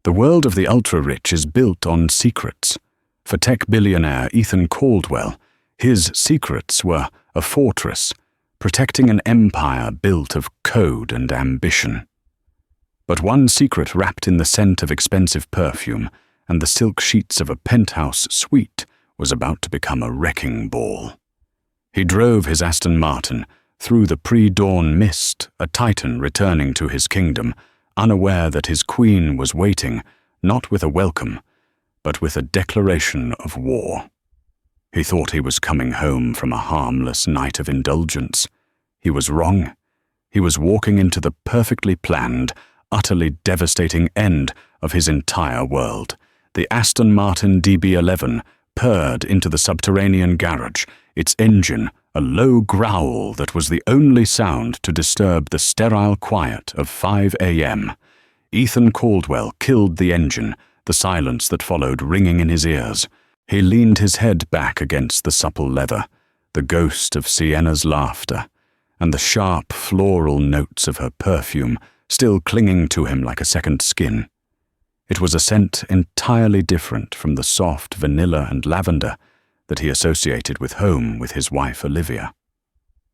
The world of the ultra-rich is built on secrets. For tech billionaire Ethan Caldwell, his secrets were a fortress, protecting an empire built of code and ambition. But one secret wrapped in the scent of expensive perfume and the silk sheets of a penthouse suite was about to become a wrecking ball. He drove his Aston Martin through the pre-dawn mist, a titan returning to his kingdom, unaware that his queen was waiting, not with a welcome, but with a declaration of war. He thought he was coming home from a harmless night of indulgence. He was wrong. He was walking into the perfectly planned, utterly devastating end of his entire world. The Aston Martin DB11 purred into the subterranean garage, its engine a low growl that was the only sound to disturb the sterile quiet of 5 a.m. Ethan Caldwell killed the engine, the silence that followed ringing in his ears. He leaned his head back against the supple leather, the ghost of Sienna's laughter, and the sharp floral notes of her perfume still clinging to him like a second skin. It was a scent entirely different from the soft vanilla and lavender that he associated with home with his wife Olivia.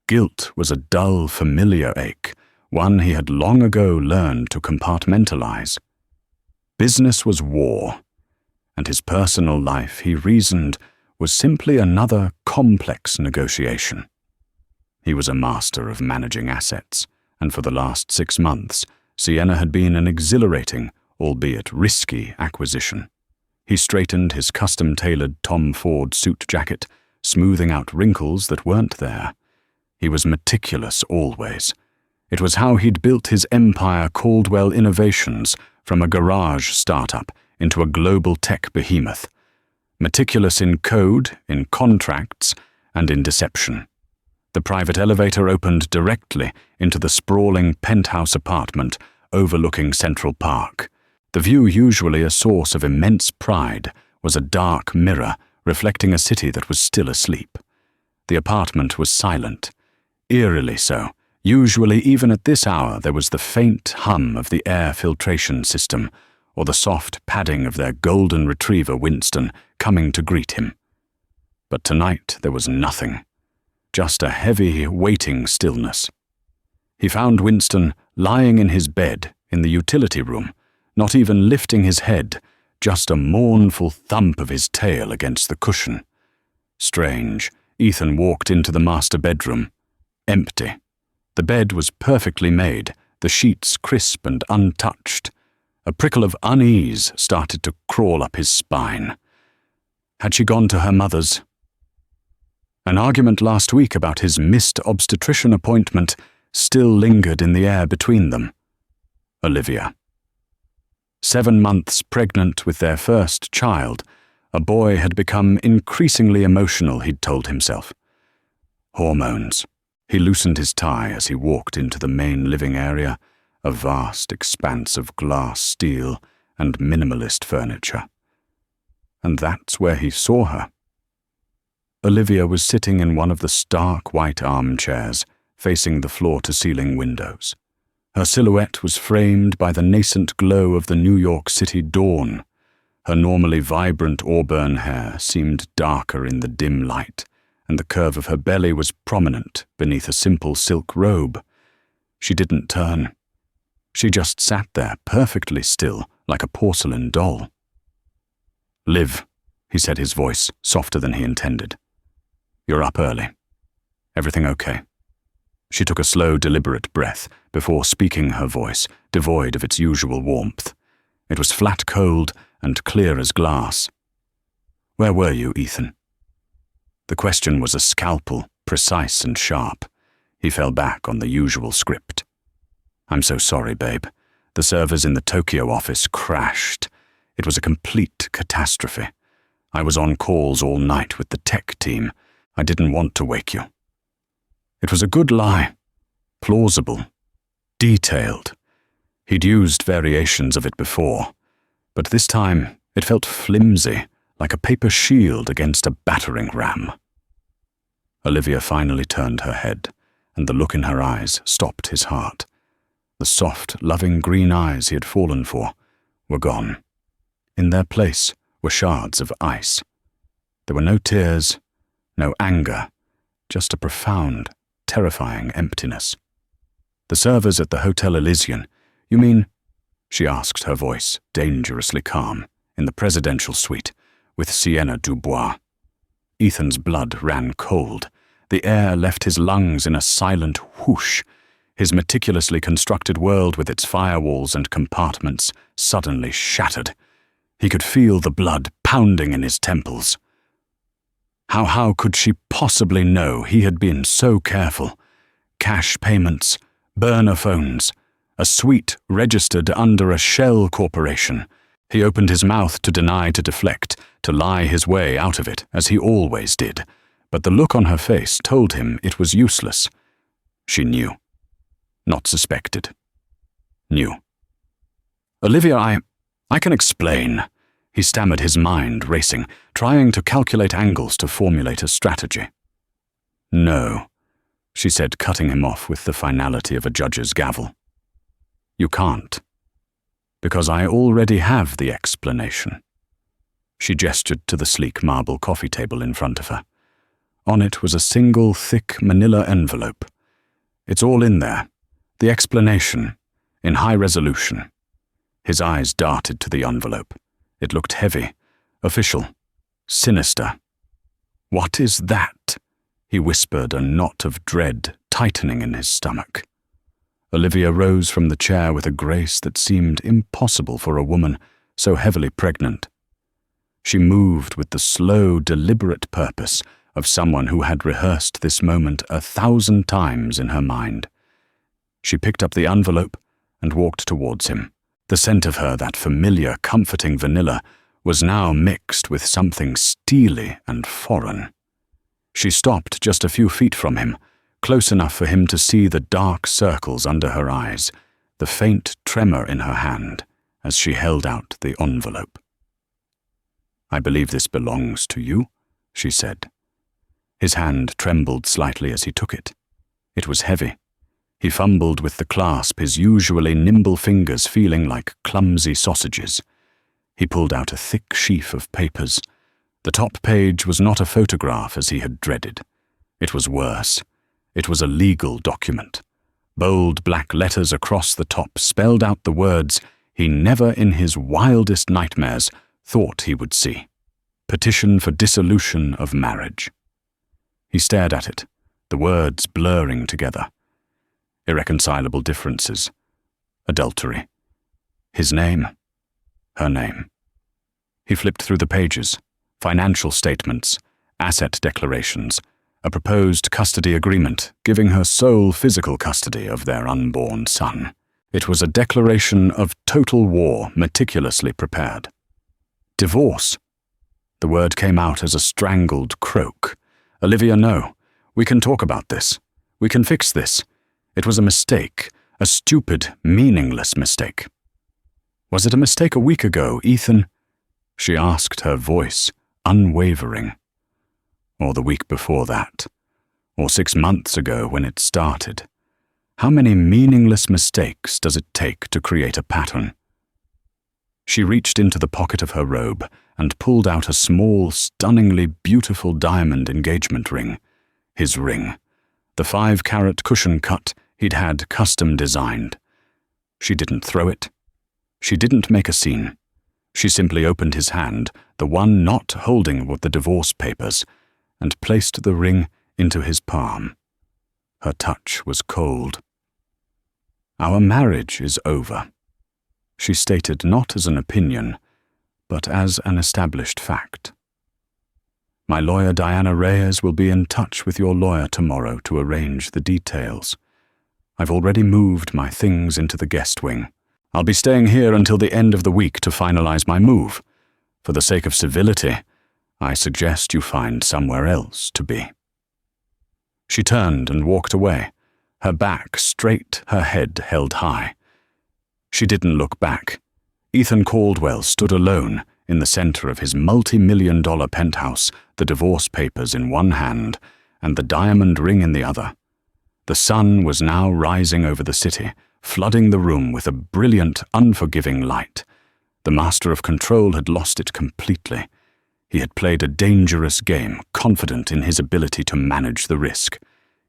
Guilt was a dull, familiar ache, one he had long ago learned to compartmentalize. Business was war, and his personal life, he reasoned, was simply another complex negotiation. He was a master of managing assets, and for the last 6 months, Sienna had been an exhilarating, albeit risky, acquisition. He straightened his custom-tailored Tom Ford suit jacket, smoothing out wrinkles that weren't there. He was meticulous always. It was how he'd built his empire Caldwell Innovations from a garage startup into a global tech behemoth. Meticulous in code, in contracts, and in deception. The private elevator opened directly into the sprawling penthouse apartment overlooking Central Park. The view, usually a source of immense pride, was a dark mirror reflecting a city that was still asleep. The apartment was silent, eerily so. Usually, even at this hour, there was the faint hum of the air filtration system or the soft padding of their golden retriever Winston coming to greet him. But tonight there was nothing, just a heavy, waiting stillness. He found Winston lying in his bed in the utility room, not even lifting his head, just a mournful thump of his tail against the cushion. Strange, Ethan walked into the master bedroom. Empty. The bed was perfectly made, the sheets crisp and untouched. A prickle of unease started to crawl up his spine. Had she gone to her mother's? An argument last week about his missed obstetrician appointment still lingered in the air between them. Olivia. 7 months pregnant with their first child, a boy had become increasingly emotional, he'd told himself. Hormones. He loosened his tie as he walked into the main living area, a vast expanse of glass, steel, and minimalist furniture. And that's where he saw her. Olivia was sitting in one of the stark white armchairs, facing the floor-to-ceiling windows. Her silhouette was framed by the nascent glow of the New York City dawn. Her normally vibrant auburn hair seemed darker in the dim light, and the curve of her belly was prominent beneath a simple silk robe. She didn't turn. She just sat there perfectly still, like a porcelain doll. "Liv," he said, his voice softer than he intended. "You're up early. Everything okay?" She took a slow, deliberate breath before speaking, her voice devoid of its usual warmth. It was flat cold and clear as glass. "Where were you, Ethan?" The question was a scalpel, precise and sharp. He fell back on the usual script. "I'm so sorry, babe. The servers in the Tokyo office crashed. It was a complete catastrophe. I was on calls all night with the tech team. I didn't want to wake you." It was a good lie. Plausible. Detailed. He'd used variations of it before, but this time it felt flimsy, like a paper shield against a battering ram. Olivia finally turned her head, and the look in her eyes stopped his heart. The soft, loving green eyes he had fallen for were gone. In their place were shards of ice. There were no tears, no anger, just a profound, terrifying emptiness. "The servers at the Hotel Elysian, you mean?" she asked, her voice dangerously calm, in the presidential suite, with Sienna Dubois. Ethan's blood ran cold. The air left his lungs in a silent whoosh. His meticulously constructed world with its firewalls and compartments suddenly shattered. He could feel the blood pounding in his temples. How could she possibly know he had been so careful? Cash payments, burner phones, a suite registered under a shell corporation. He opened his mouth to deny, to deflect, to lie his way out of it, as he always did, but the look on her face told him it was useless. She knew. Not suspected. Knew. "Olivia, I can explain." He stammered, his mind racing, trying to calculate angles to formulate a strategy. "No," she said, cutting him off with the finality of a judge's gavel. "You can't. Because I already have the explanation." She gestured to the sleek marble coffee table in front of her. On it was a single thick manila envelope. "It's all in there. The explanation, in high resolution." His eyes darted to the envelope. It looked heavy, official, sinister. "What is that?" he whispered, a knot of dread tightening in his stomach. Olivia rose from the chair with a grace that seemed impossible for a woman so heavily pregnant. She moved with the slow, deliberate purpose of someone who had rehearsed this moment 1,000 times in her mind. She picked up the envelope and walked towards him. The scent of her, that familiar, comforting vanilla, was now mixed with something steely and foreign. She stopped just a few feet from him, close enough for him to see the dark circles under her eyes, the faint tremor in her hand as she held out the envelope. "I believe this belongs to you," she said. His hand trembled slightly as he took it. It was heavy. He fumbled with the clasp, his usually nimble fingers feeling like clumsy sausages. He pulled out a thick sheaf of papers. The top page was not a photograph as he had dreaded. It was worse. It was a legal document. Bold black letters across the top spelled out the words he never in his wildest nightmares thought he would see. Petition for dissolution of marriage. He stared at it, the words blurring together. Irreconcilable differences. Adultery. His name. Her name. He flipped through the pages. Financial statements, asset declarations, a proposed custody agreement giving her sole physical custody of their unborn son. It was a declaration of total war meticulously prepared. Divorce. The word came out as a strangled croak. "Olivia, no. We can talk about this. We can fix this. It was a mistake, a stupid, meaningless mistake." "Was it a mistake a week ago, Ethan?" she asked, her voice unwavering. "Or the week before that? Or 6 months ago when it started? How many meaningless mistakes does it take to create a pattern?" She reached into the pocket of her robe and pulled out a small, stunningly beautiful diamond engagement ring. His ring. The 5-carat cushion cut he'd had custom designed. She didn't throw it. She didn't make a scene. She simply opened his hand, the one not holding the divorce papers, and placed the ring into his palm. Her touch was cold. "Our marriage is over," she stated, not as an opinion, but as an established fact. "My lawyer Diana Reyes will be in touch with your lawyer tomorrow to arrange the details. I've already moved my things into the guest wing. I'll be staying here until the end of the week to finalize my move. For the sake of civility, I suggest you find somewhere else to be." She turned and walked away, her back straight, her head held high. She didn't look back. Ethan Caldwell stood alone in the center of his multi-million-dollar penthouse, the divorce papers in one hand and the diamond ring in the other. The sun was now rising over the city, flooding the room with a brilliant, unforgiving light. The master of control had lost it completely. He had played a dangerous game, confident in his ability to manage the risk.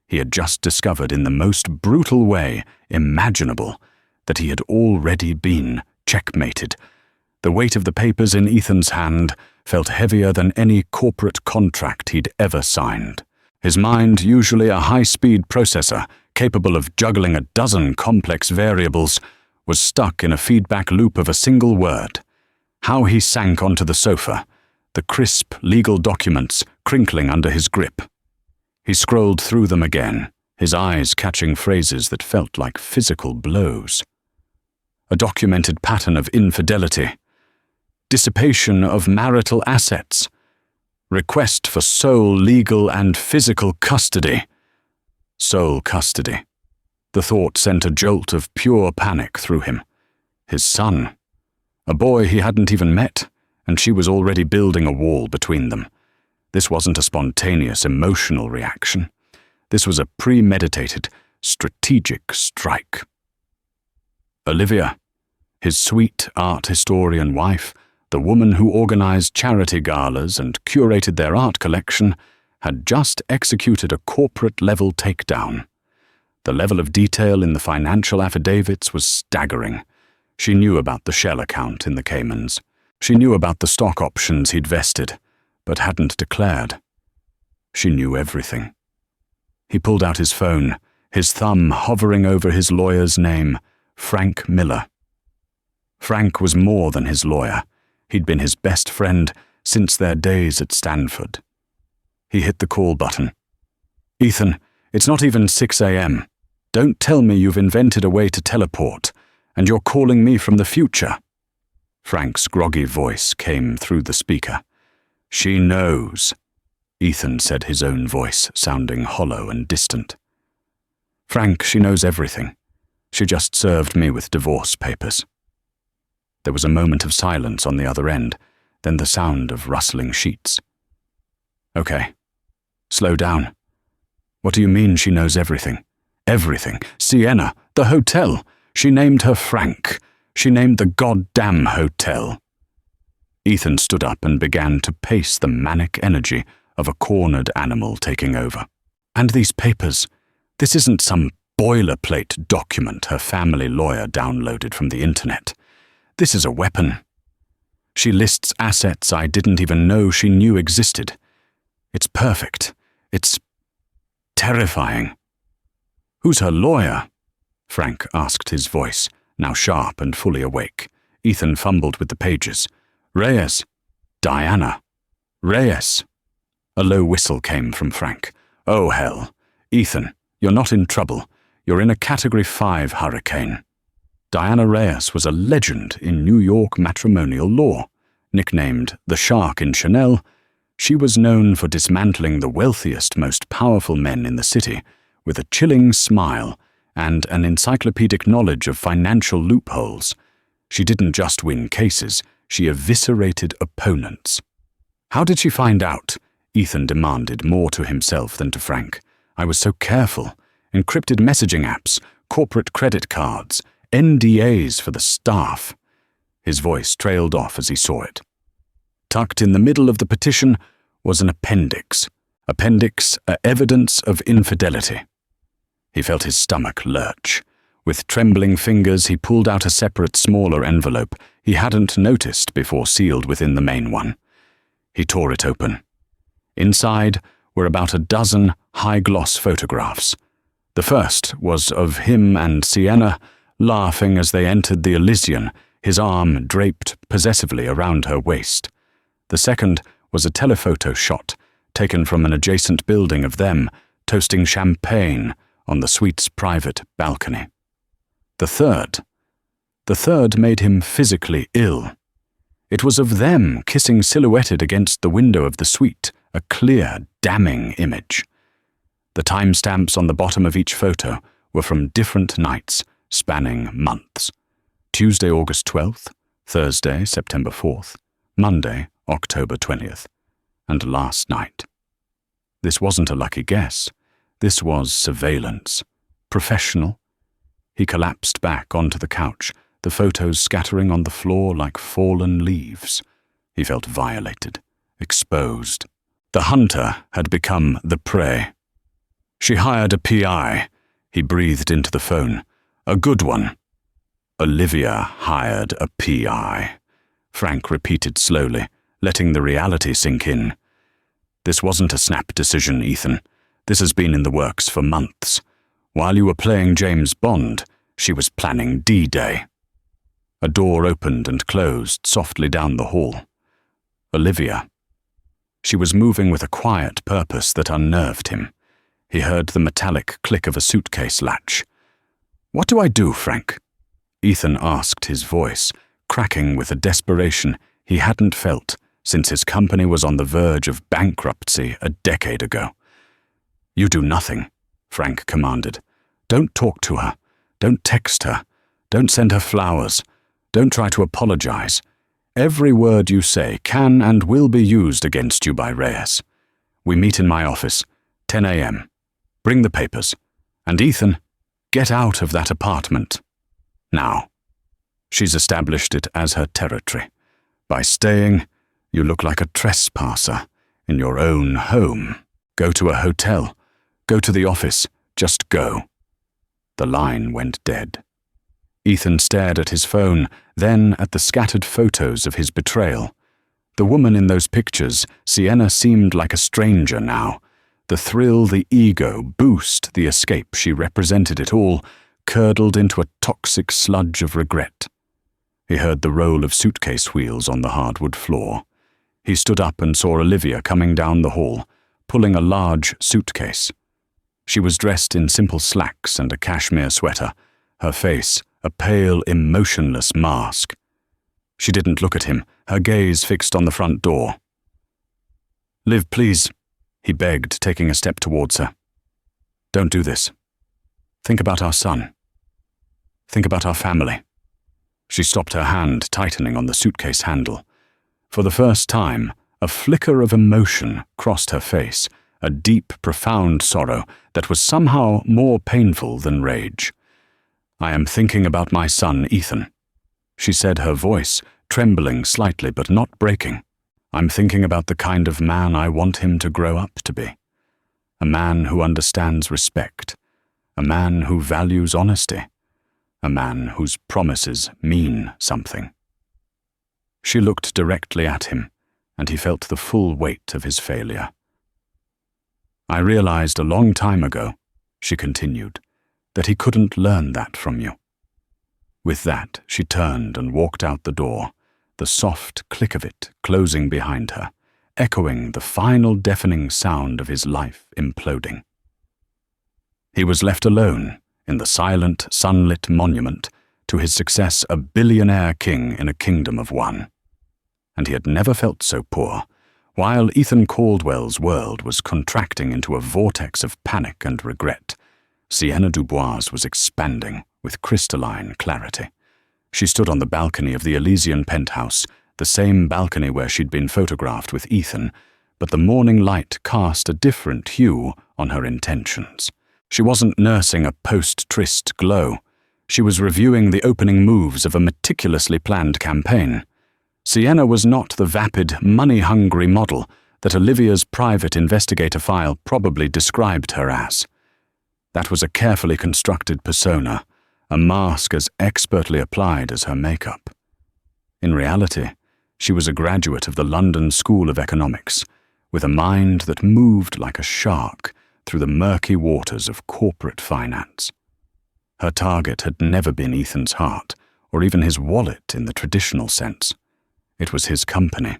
He had just discovered in the most brutal way imaginable that he had already been checkmated. The weight of the papers in Ethan's hand felt heavier than any corporate contract he'd ever signed. His mind, usually a high-speed processor capable of juggling a dozen complex variables, was stuck in a feedback loop of a single word. How he sank onto the sofa, the crisp legal documents crinkling under his grip. He scrolled through them again, his eyes catching phrases that felt like physical blows. A documented pattern of infidelity, dissipation of marital assets, request for sole legal and physical custody. Sole custody. The thought sent a jolt of pure panic through him. His son, a boy he hadn't even met, and she was already building a wall between them. This wasn't a spontaneous emotional reaction. This was a premeditated, strategic strike. Olivia, his sweet art historian wife, the woman who organized charity galas and curated their art collection, had just executed a corporate-level takedown. The level of detail in the financial affidavits was staggering. She knew about the shell account in the Caymans. She knew about the stock options he'd vested, but hadn't declared. She knew everything. He pulled out his phone, his thumb hovering over his lawyer's name, Frank Miller. Frank was more than his lawyer. He'd been his best friend since their days at Stanford. He hit the call button. "Ethan, it's not even 6 a.m. Don't tell me you've invented a way to teleport, and you're calling me from the future." Frank's groggy voice came through the speaker. "She knows," Ethan said, his own voice sounding hollow and distant. "Frank, she knows everything. She just served me with divorce papers." There was a moment of silence on the other end, then the sound of rustling sheets. "Okay. Slow down. What do you mean she knows everything? Everything. Sienna, the hotel. She named her Frank. She named the goddamn hotel." Ethan stood up and began to pace the manic energy of a cornered animal taking over. "And these papers. This isn't some boilerplate document her family lawyer downloaded from the internet. This is a weapon. She lists assets I didn't even know she knew existed. It's perfect. It's terrifying." "Who's her lawyer?" Frank asked, his voice now sharp and fully awake. Ethan fumbled with the pages. "Reyes. Diana. Reyes." A low whistle came from Frank. "Oh, hell. Ethan, you're not in trouble. You're in a Category 5 hurricane." Diana Reyes was a legend in New York matrimonial law. Nicknamed the Shark in Chanel, she was known for dismantling the wealthiest, most powerful men in the city with a chilling smile and an encyclopedic knowledge of financial loopholes. She didn't just win cases, she eviscerated opponents. "How did she find out?" Ethan demanded, more to himself than to Frank. "I was so careful. Encrypted messaging apps, corporate credit cards, NDAs for the staff." His voice trailed off as he saw it. Tucked in the middle of the petition was an appendix. Appendix, evidence of infidelity. He felt his stomach lurch. With trembling fingers, he pulled out a separate, smaller envelope he hadn't noticed before sealed within the main one. He tore it open. Inside were about a dozen high-gloss photographs. The first was of him and Sienna laughing as they entered the Elysian, his arm draped possessively around her waist. The second was a telephoto shot taken from an adjacent building of them toasting champagne on the suite's private balcony. The third made him physically ill. It was of them kissing silhouetted against the window of the suite, a clear, damning image. The timestamps on the bottom of each photo were from different nights, spanning months. Tuesday, August 12th, Thursday, September 4th, Monday, October 20th, and last night. This wasn't a lucky guess. This was surveillance. Professional. He collapsed back onto the couch, the photos scattering on the floor like fallen leaves. He felt violated, exposed. The hunter had become the prey. She hired a PI. He breathed into the phone. A good one. Olivia hired a PI. Frank repeated slowly, letting the reality sink in. This wasn't a snap decision, Ethan. This has been in the works for months. While you were playing James Bond, she was planning D-Day. A door opened and closed softly down the hall. Olivia. She was moving with a quiet purpose that unnerved him. He heard the metallic click of a suitcase latch. "What do I do, Frank?" Ethan asked, his voice cracking with a desperation he hadn't felt since his company was on the verge of bankruptcy a decade ago. "You do nothing," Frank commanded. "Don't talk to her. Don't text her. Don't send her flowers. Don't try to apologize. Every word you say can and will be used against you by Reyes. We meet in my office, 10 a.m. Bring the papers. And Ethan, get out of that apartment. Now." She's established it as her territory. By staying, you look like a trespasser in your own home. Go to a hotel. Go to the office. Just go. The line went dead. Ethan stared at his phone, then at the scattered photos of his betrayal. The woman in those pictures, Sienna, seemed like a stranger now. The thrill, the ego, boost, the escape she represented it all, curdled into a toxic sludge of regret. He heard the roll of suitcase wheels on the hardwood floor. He stood up and saw Olivia coming down the hall, pulling a large suitcase. She was dressed in simple slacks and a cashmere sweater, her face a pale, emotionless mask. She didn't look at him, her gaze fixed on the front door. "Liv, please," he begged, taking a step towards her. "Don't do this. Think about our son. Think about our family." She stopped, her hand tightening on the suitcase handle. For the first time, a flicker of emotion crossed her face, a deep, profound sorrow that was somehow more painful than rage. "I am thinking about my son, Ethan," she said, her voice trembling slightly but not breaking. "I'm thinking about the kind of man I want him to grow up to be. A man who understands respect, a man who values honesty, a man whose promises mean something." She looked directly at him, and he felt the full weight of his failure. "I realized a long time ago," she continued, "that he couldn't learn that from you." With that, she turned and walked out the door, the soft click of it closing behind her, echoing the final deafening sound of his life imploding. He was left alone in the silent, sunlit monument to his success, a billionaire king in a kingdom of one. And he had never felt so poor, while Ethan Caldwell's world was contracting into a vortex of panic and regret. Sienna Dubois was expanding with crystalline clarity. She stood on the balcony of the Elysian penthouse, the same balcony where she'd been photographed with Ethan, but the morning light cast a different hue on her intentions. She wasn't nursing a post-tryst glow. She was reviewing the opening moves of a meticulously planned campaign. Sienna was not the vapid, money-hungry model that Olivia's private investigator file probably described her as. That was a carefully constructed persona, a mask as expertly applied as her makeup. In reality, she was a graduate of the London School of Economics, with a mind that moved like a shark through the murky waters of corporate finance. Her target had never been Ethan's heart, or even his wallet in the traditional sense. It was his company.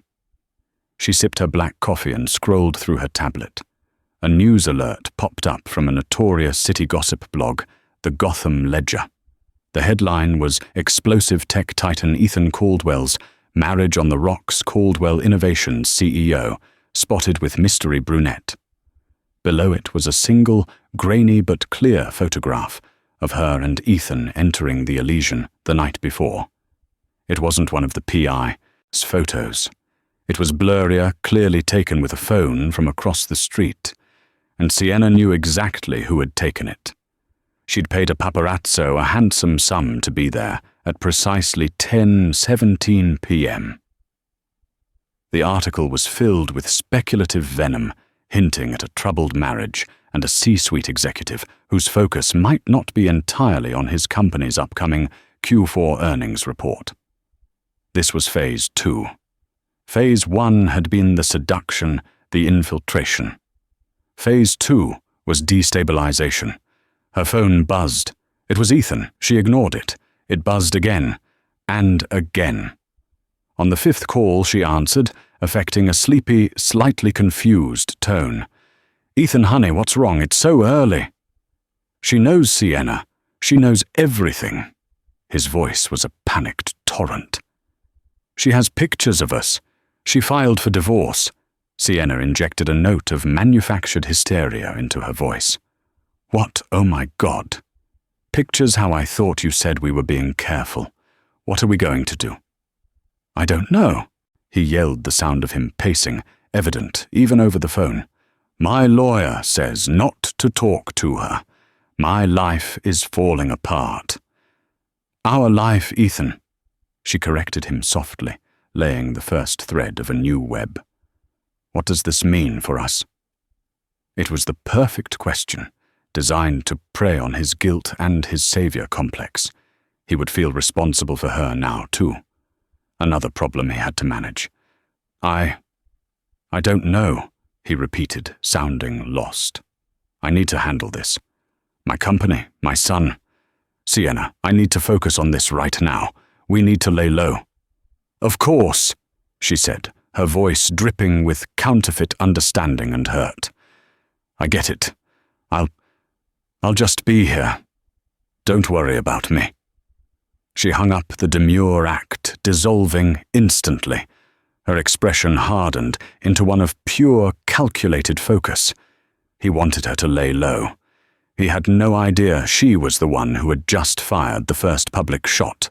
She sipped her black coffee and scrolled through her tablet. A news alert popped up from a notorious city gossip blog, the Gotham Ledger. The headline was Explosive Tech Titan Ethan Caldwell's Marriage on the Rocks Caldwell Innovations CEO, spotted with mystery brunette. Below it was a single, grainy but clear photograph of her and Ethan entering the Elysian the night before. It wasn't one of the PI's photos. It was blurrier, clearly taken with a phone from across the street, and Sienna knew exactly who had taken it. She'd paid a paparazzo a handsome sum to be there at precisely 10:17 p.m. The article was filled with speculative venom, hinting at a troubled marriage and a C-suite executive whose focus might not be entirely on his company's upcoming Q4 earnings report. This was Phase 2. Phase 1 had been the seduction, the infiltration. Phase 2 was destabilization. Her phone buzzed. It was Ethan. She ignored it. It buzzed again, and again. On the 5th call, she answered, affecting a sleepy, slightly confused tone. "Ethan, honey, what's wrong? It's so early." "She knows, Sienna. She knows everything." His voice was a panicked torrent. "She has pictures of us. She filed for divorce." Sienna injected a note of manufactured hysteria into her voice. "What? Oh my God. Pictures how I thought you said we were being careful. What are we going to do?" "I don't know," he yelled, the sound of him pacing, evident even over the phone. "My lawyer says not to talk to her. My life is falling apart." "Our life, Ethan," she corrected him softly, laying the first thread of a new web. "What does this mean for us?" It was the perfect question, designed to prey on his guilt and his savior complex. He would feel responsible for her now, too. Another problem he had to manage. I don't know," he repeated, sounding lost. "I need to handle this. My company, my son. Sienna, I need to focus on this right now. We need to lay low." "Of course," she said, her voice dripping with counterfeit understanding and hurt. "I get it. I'll just be here. Don't worry about me." She hung up the demure act, dissolving instantly. Her expression hardened into one of pure, calculated focus. He wanted her to lay low. He had no idea she was the one who had just fired the first public shot.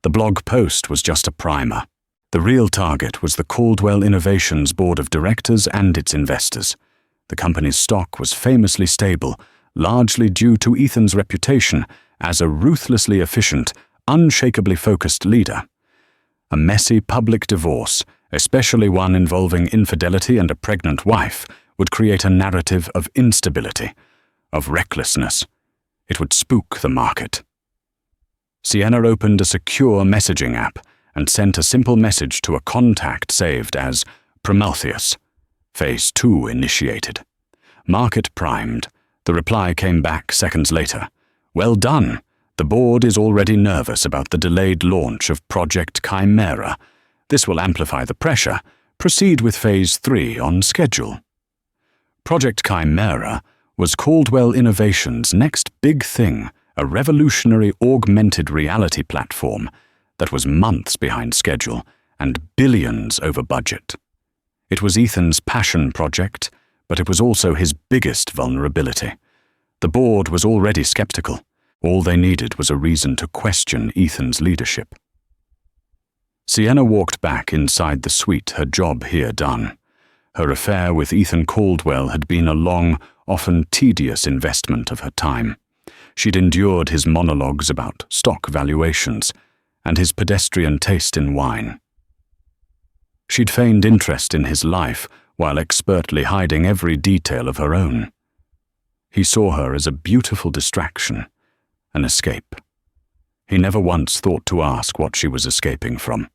The blog post was just a primer. The real target was the Caldwell Innovations Board of Directors and its investors. The company's stock was famously stable, largely due to Ethan's reputation as a ruthlessly efficient, unshakably focused leader. A messy public divorce, especially one involving infidelity and a pregnant wife, would create a narrative of instability, of recklessness. It would spook the market. Sienna opened a secure messaging app and sent a simple message to a contact saved as Prometheus. Phase 2 initiated. Market primed. The reply came back seconds later. "Well done. The board is already nervous about the delayed launch of Project Chimera. This will amplify the pressure. Proceed with Phase 3 on schedule." Project Chimera was Caldwell Innovations' next big thing, a revolutionary augmented reality platform that was months behind schedule and billions over budget. It was Ethan's passion project, but it was also his biggest vulnerability. The board was already skeptical. All they needed was a reason to question Ethan's leadership. Sienna walked back inside the suite, her job here done. Her affair with Ethan Caldwell had been a long, often tedious investment of her time. She'd endured his monologues about stock valuations and his pedestrian taste in wine. She'd feigned interest in his life while expertly hiding every detail of her own. He saw her as a beautiful distraction, an escape. He never once thought to ask what she was escaping from.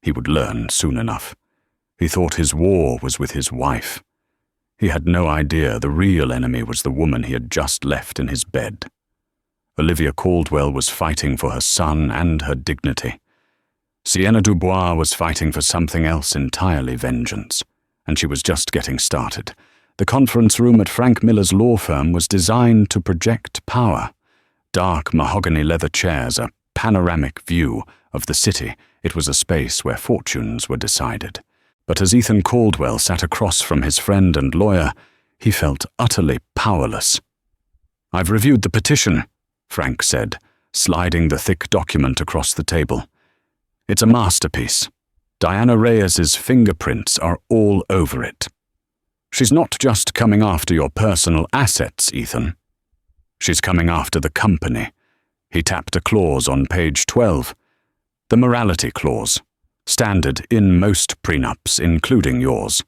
He would learn soon enough. He thought his war was with his wife. He had no idea the real enemy was the woman he had just left in his bed. Olivia Caldwell was fighting for her son and her dignity. Sienna Dubois was fighting for something else entirely, vengeance, and she was just getting started. The conference room at Frank Miller's law firm was designed to project power. Dark mahogany leather chairs, a panoramic view of the city. It was a space where fortunes were decided. But as Ethan Caldwell sat across from his friend and lawyer, he felt utterly powerless. "I've reviewed the petition," Frank said, sliding the thick document across the table. "It's a masterpiece. Diana Reyes's fingerprints are all over it. She's not just coming after your personal assets, Ethan. She's coming after the company. He tapped a clause on page 12. The morality clause, standard in most prenups, including yours.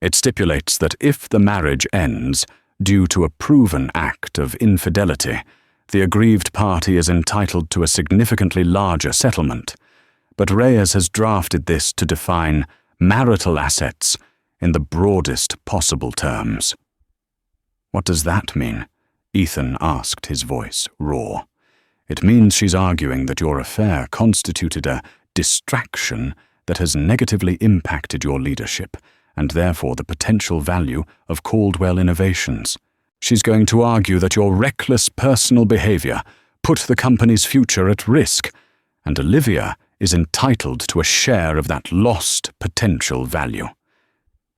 It stipulates that if the marriage ends due to a proven act of infidelity, the aggrieved party is entitled to a significantly larger settlement. But Reyes has drafted this to define marital assets in the broadest possible terms. What does that mean? Ethan asked, his voice raw. It means she's arguing that your affair constituted a distraction that has negatively impacted your leadership and therefore the potential value of Caldwell Innovations. She's going to argue that your reckless personal behavior put the company's future at risk, and Olivia is entitled to a share of that lost potential value.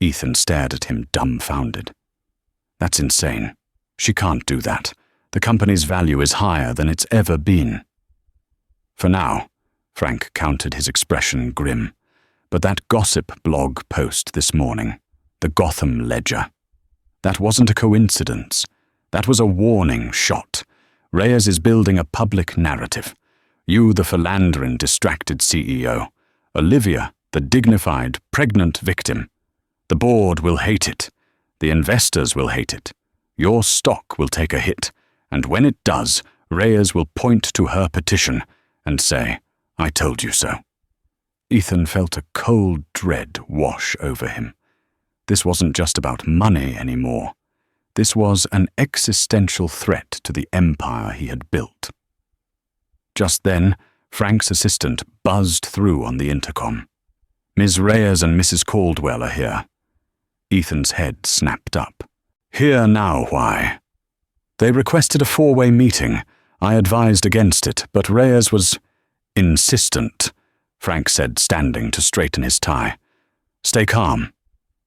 Ethan stared at him dumbfounded. That's insane. She can't do that. The company's value is higher than it's ever been. For now, Frank countered, his expression grim. But that gossip blog post this morning, the Gotham Ledger, that wasn't a coincidence. That was a warning shot. Reyes is building a public narrative. You, the philandering, distracted CEO. Olivia, the dignified, pregnant victim. The board will hate it. The investors will hate it. Your stock will take a hit. And when it does, Reyes will point to her petition and say, "I told you so." Ethan felt a cold dread wash over him. This wasn't just about money anymore. This was an existential threat to the empire he had built. Just then, Frank's assistant buzzed through on the intercom. "Ms. Reyes and Mrs. Caldwell are here." Ethan's head snapped up. "Here now, why?" "They requested a four-way meeting. I advised against it, but Reyes was insistent," Frank said, standing to straighten his tie. "Stay calm.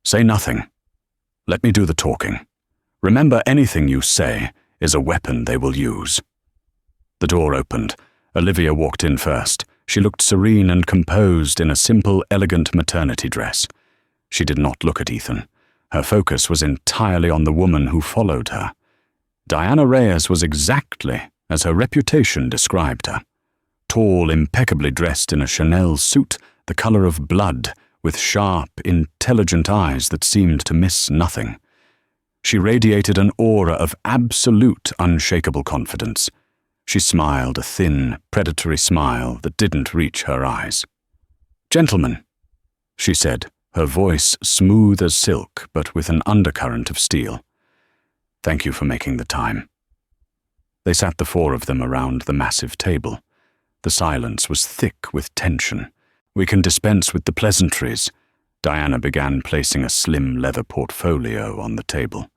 Say nothing. Let me do the talking. Remember, anything you say is a weapon they will use." The door opened. Olivia walked in first. She looked serene and composed in a simple, elegant maternity dress. She did not look at Ethan. Her focus was entirely on the woman who followed her. Diana Reyes was exactly as her reputation described her. Tall, impeccably dressed in a Chanel suit, the color of blood, with sharp, intelligent eyes that seemed to miss nothing. She radiated an aura of absolute, unshakable confidence. She smiled, a thin, predatory smile that didn't reach her eyes. "Gentlemen," she said, her voice smooth as silk but with an undercurrent of steel. "Thank you for making the time." They sat, the four of them, around the massive table. The silence was thick with tension. "We can dispense with the pleasantries," Diana began, placing a slim leather portfolio on the table.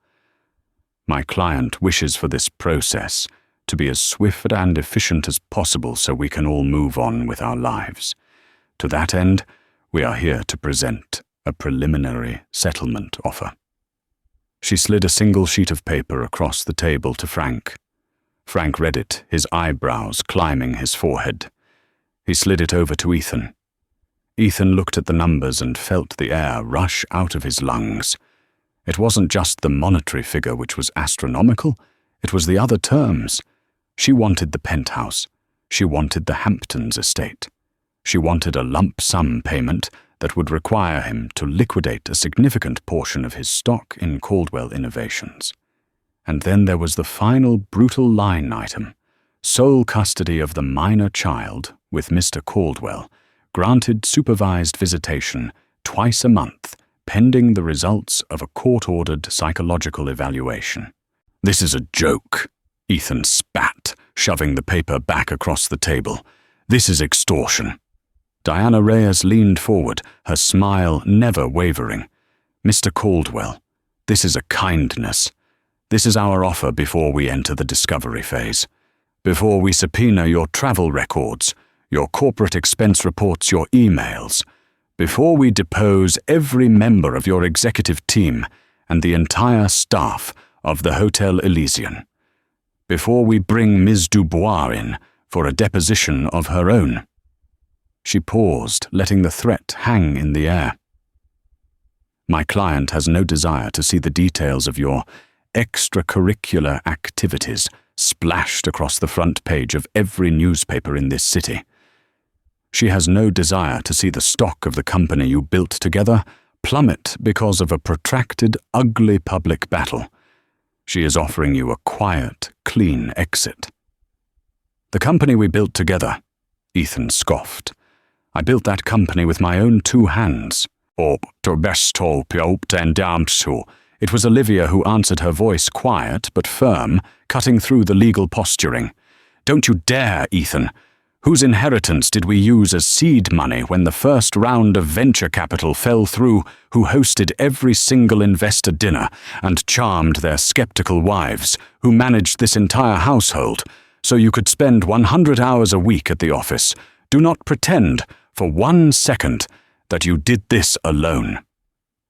"My client wishes for this process to be as swift and efficient as possible so we can all move on with our lives. To that end, we are here to present a preliminary settlement offer." She slid a single sheet of paper across the table to Frank. Frank read it, his eyebrows climbing his forehead. He slid it over to Ethan. Ethan looked at the numbers and felt the air rush out of his lungs. It wasn't just the monetary figure which was astronomical, it was the other terms. She wanted the penthouse. She wanted the Hamptons estate. She wanted a lump sum payment that would require him to liquidate a significant portion of his stock in Caldwell Innovations. And then there was the final brutal line item: sole custody of the minor child with Mr. Caldwell, granted supervised visitation twice a month, pending the results of a court-ordered psychological evaluation. "This is a joke," Ethan spat, shoving the paper back across the table. "This is extortion." Diana Reyes leaned forward, her smile never wavering. "Mr. Caldwell, this is a kindness. This is our offer before we enter the discovery phase. Before we subpoena your travel records, your corporate expense reports, your emails. Before we depose every member of your executive team and the entire staff of the Hotel Elysian. Before we bring Ms. Dubois in for a deposition of her own." She paused, letting the threat hang in the air. "My client has no desire to see the details of your extracurricular activities," splashed across the front page of every newspaper in this city. She has no desire to see the stock of the company you built together plummet because of a protracted, ugly public battle. She is offering you a quiet, clean exit. The company we built together, Ethan scoffed. I built that company with my own 2 hands. It was Olivia who answered, her voice quiet but firm, cutting through the legal posturing. Don't you dare, Ethan. Whose inheritance did we use as seed money when the first round of venture capital fell through, who hosted every single investor dinner and charmed their skeptical wives, who managed this entire household, so you could spend 100 hours a week at the office? Do not pretend, for 1 second, that you did this alone.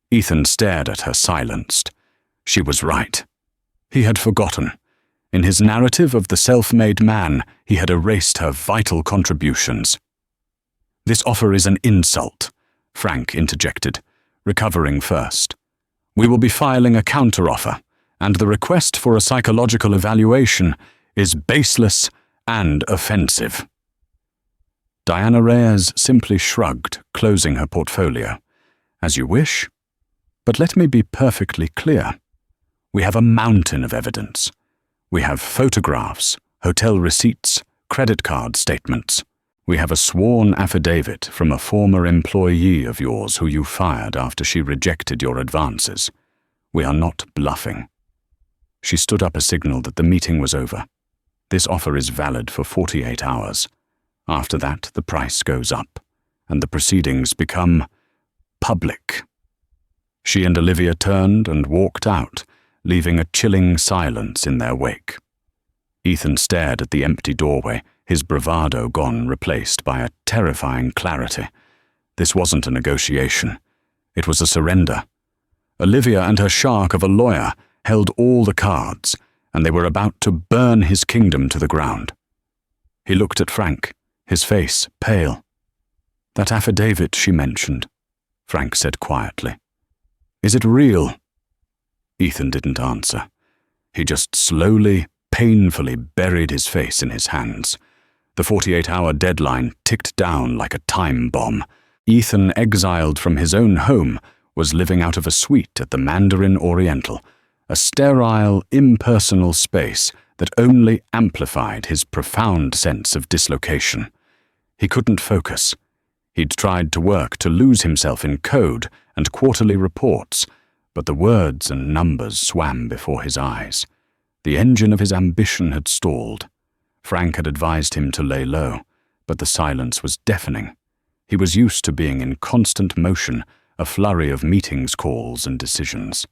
Ethan stared at her, silenced. She was right. He had forgotten. In his narrative of the self-made man, he had erased her vital contributions. This offer is an insult, Frank interjected, recovering first. We will be filing a counteroffer, and the request for a psychological evaluation is baseless and offensive. Diana Reyes simply shrugged, closing her portfolio. As you wish. But let me be perfectly clear. We have a mountain of evidence. We have photographs, hotel receipts, credit card statements. We have a sworn affidavit from a former employee of yours who you fired after she rejected your advances. We are not bluffing. She stood up a signal that the meeting was over. This offer is valid for 48 hours. After that, the price goes up, and the proceedings become public. She and Olivia turned and walked out, leaving a chilling silence in their wake. Ethan stared at the empty doorway, his bravado gone, replaced by a terrifying clarity. This wasn't a negotiation. It was a surrender. Olivia and her shark of a lawyer held all the cards, and they were about to burn his kingdom to the ground. He looked at Frank, his face pale. That affidavit she mentioned, Frank said quietly. Is it real? Ethan didn't answer. He just slowly, painfully buried his face in his hands. The 48-hour deadline ticked down like a time bomb. Ethan, exiled from his own home, was living out of a suite at the Mandarin Oriental, a sterile, impersonal space that only amplified his profound sense of dislocation. He couldn't focus. He'd tried to work to lose himself in code and quarterly reports, but the words and numbers swam before his eyes. The engine of his ambition had stalled. Frank had advised him to lay low, but the silence was deafening. He was used to being in constant motion, a flurry of meetings, calls, and decisions.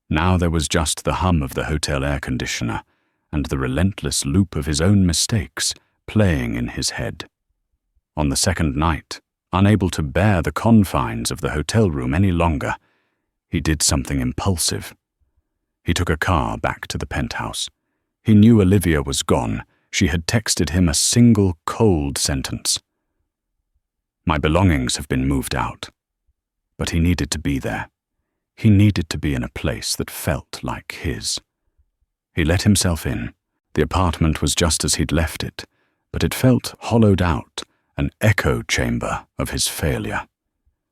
Now there was just the hum of the hotel air conditioner and the relentless loop of his own mistakes playing in his head. On the second night, unable to bear the confines of the hotel room any longer, he did something impulsive. He took a car back to the penthouse. He knew Olivia was gone. She had texted him a single cold sentence. My belongings have been moved out. But he needed to be there. He needed to be in a place that felt like his. He let himself in. The apartment was just as he'd left it, but it felt hollowed out, an echo chamber of his failure.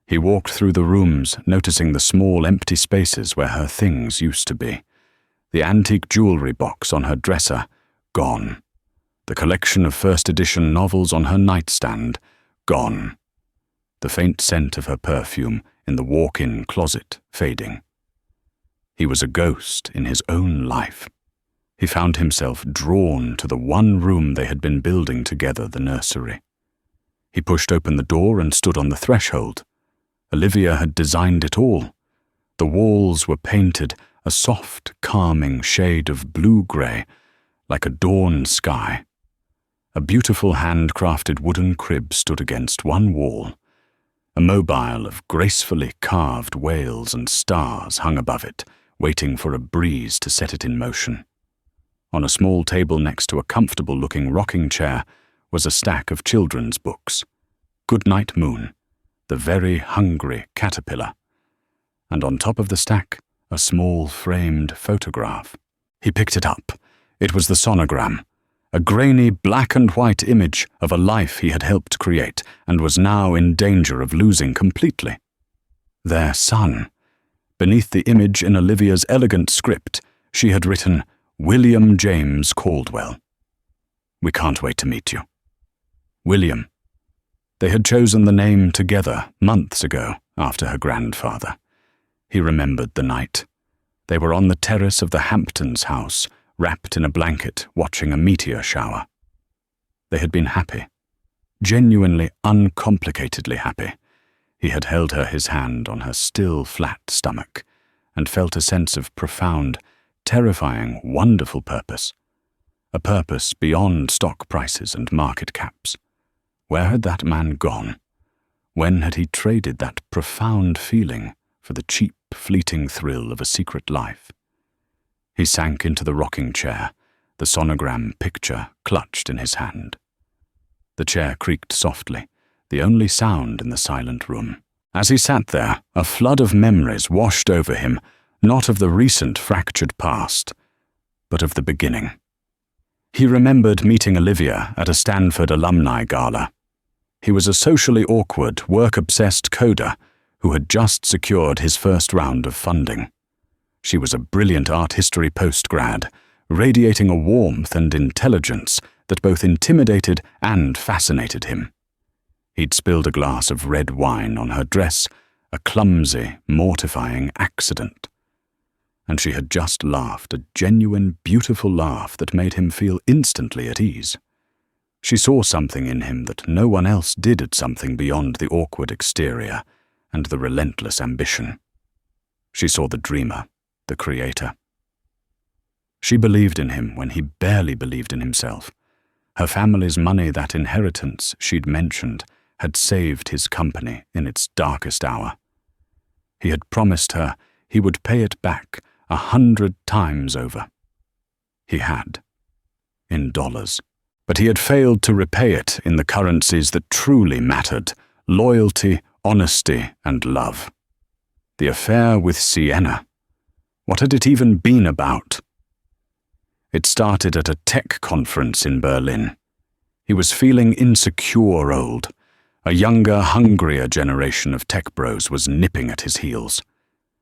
He walked through the rooms, noticing the small empty spaces where her things used to be. The antique jewelry box on her dresser, gone. The collection of first edition novels on her nightstand, gone. The faint scent of her perfume in the walk-in closet fading. He was a ghost in his own life. He found himself drawn to the one room they had been building together, the nursery. He pushed open the door and stood on the threshold. Olivia had designed it all. The walls were painted a soft, calming shade of blue-gray, like a dawn sky. A beautiful hand-crafted wooden crib stood against one wall. A mobile of gracefully carved whales and stars hung above it, waiting for a breeze to set it in motion. On a small table next to a comfortable-looking rocking chair was a stack of children's books. Goodnight Moon, The Very Hungry Caterpillar, and on top of the stack, a small framed photograph. He picked it up, It was the sonogram, a grainy black and white image of a life he had helped create and was now in danger of losing completely. Their son. Beneath the image in Olivia's elegant script, she had written, William James Caldwell. We can't wait to meet you. William. They had chosen the name together months ago after her grandfather. He remembered the night. They were on the terrace of the Hamptons' house, wrapped in a blanket, watching a meteor shower. They had been happy, genuinely, uncomplicatedly happy. He had held his hand on her still flat stomach and felt a sense of profound, terrifying, wonderful purpose. A purpose beyond stock prices and market caps. Where had that man gone? When had he traded that profound feeling for the cheap, fleeting thrill of a secret life? He sank into the rocking chair, the sonogram picture clutched in his hand. The chair creaked softly, the only sound in the silent room. As he sat there, a flood of memories washed over him, not of the recent fractured past, but of the beginning. He remembered meeting Olivia at a Stanford alumni gala. He was a socially awkward, work-obsessed coder who had just secured his first round of funding. She was a brilliant art history postgrad, radiating a warmth and intelligence that both intimidated and fascinated him. He'd spilled a glass of red wine on her dress, a clumsy, mortifying accident. And she had just laughed, a genuine, beautiful laugh that made him feel instantly at ease. She saw something in him that no one else did, at something beyond the awkward exterior and the relentless ambition. She saw the dreamer, the creator. She believed in him when he barely believed in himself. Her family's money, that inheritance she'd mentioned, had saved his company in its darkest hour. He had promised her he would pay it back 100 times over. He had, in dollars. But he had failed to repay it in the currencies that truly mattered: loyalty, honesty, and love. The affair with Sienna. What had it even been about? It started at a tech conference in Berlin. He was feeling insecure old. A younger, hungrier generation of tech bros was nipping at his heels.